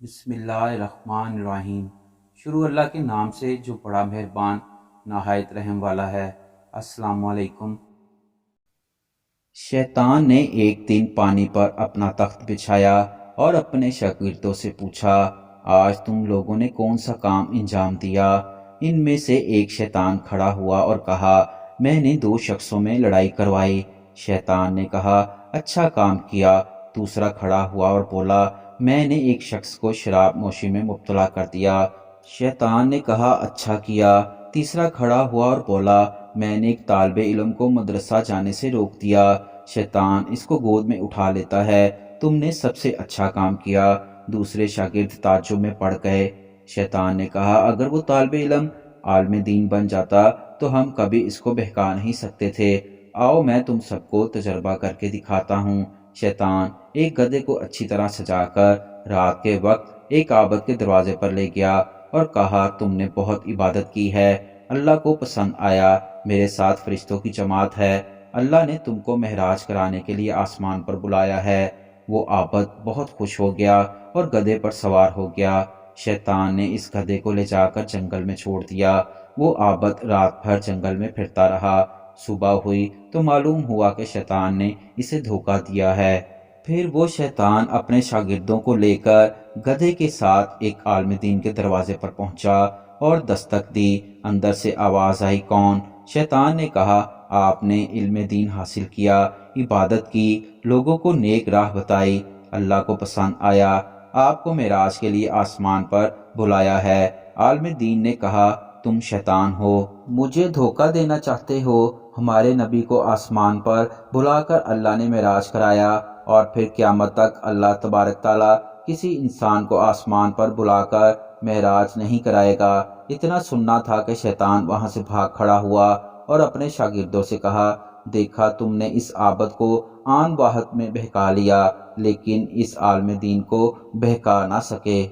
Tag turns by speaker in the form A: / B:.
A: بسم اللہ الرحمن الرحیم۔ شروع اللہ کے نام سے جو بڑا مہربان نہایت رحم والا ہے۔ السلام علیکم۔ شیطان نے ایک دن پانی پر اپنا تخت بچھایا اور اپنے شاگردوں سے پوچھا، آج تم لوگوں نے کون سا کام انجام دیا؟ ان میں سے ایک شیطان کھڑا ہوا اور کہا، میں نے 2 شخصوں میں لڑائی کروائی۔ شیطان نے کہا، اچھا کام کیا۔ دوسرا کھڑا ہوا اور بولا، میں نے ایک شخص کو شراب نوشی میں مبتلا کر دیا۔ شیطان نے کہا، اچھا کیا۔ تیسرا کھڑا ہوا اور بولا، میں نے ایک طالب علم کو مدرسہ جانے سے روک دیا۔ شیطان اس کو گود میں اٹھا لیتا ہے۔ تم نے سب سے اچھا کام کیا۔ دوسرے شاگرد تعجب میں پڑ گئے۔ شیطان نے کہا، اگر وہ طالب علم عالم دین بن جاتا تو ہم کبھی اس کو بہکا نہیں سکتے تھے۔ آؤ میں تم سب کو تجربہ کر کے دکھاتا ہوں۔ شیطان ایک گدھے کو اچھی طرح سجا کر رات کے وقت ایک عابد کے دروازے پر لے گیا اور کہا، تم نے بہت عبادت کی ہے، اللہ کو پسند آیا، میرے ساتھ فرشتوں کی جماعت ہے، اللہ نے تم کو معراج کرانے کے لیے آسمان پر بلایا ہے۔ وہ عابد بہت خوش ہو گیا اور گدھے پر سوار ہو گیا۔ شیطان نے اس گدھے کو لے جا کر جنگل میں چھوڑ دیا۔ وہ عابد رات بھر جنگل میں پھرتا رہا۔ صبح ہوئی تو معلوم ہوا کہ شیطان نے اسے دھوکہ دیا ہے۔ پھر وہ شیطان اپنے شاگردوں کو لے کر گدھے کے ساتھ ایک عالم دین کے دروازے پر پہنچا اور دستک دی۔ اندر سے آواز آئی، کون؟ شیطان نے کہا، آپ نے علم دین حاصل کیا، عبادت کی، لوگوں کو نیک راہ بتائی، اللہ کو پسند آیا، آپ کو معراج کے لیے آسمان پر بلایا ہے۔ عالم دین نے کہا، تم شیطان ہو، مجھے دھوکہ دینا چاہتے ہو۔ ہمارے نبی کو آسمان پر بلا کر اللہ نے معراج کرایا، اور پھر قیامت تک اللہ تبارک تعالیٰ کسی انسان کو آسمان پر بلا کر معراج نہیں کرائے گا۔ اتنا سننا تھا کہ شیطان وہاں سے بھاگ کھڑا ہوا اور اپنے شاگردوں سے کہا، دیکھا تم نے اس عابد کو آن واحد میں بہکا لیا، لیکن اس عالم دین کو بہکا نہ سکے۔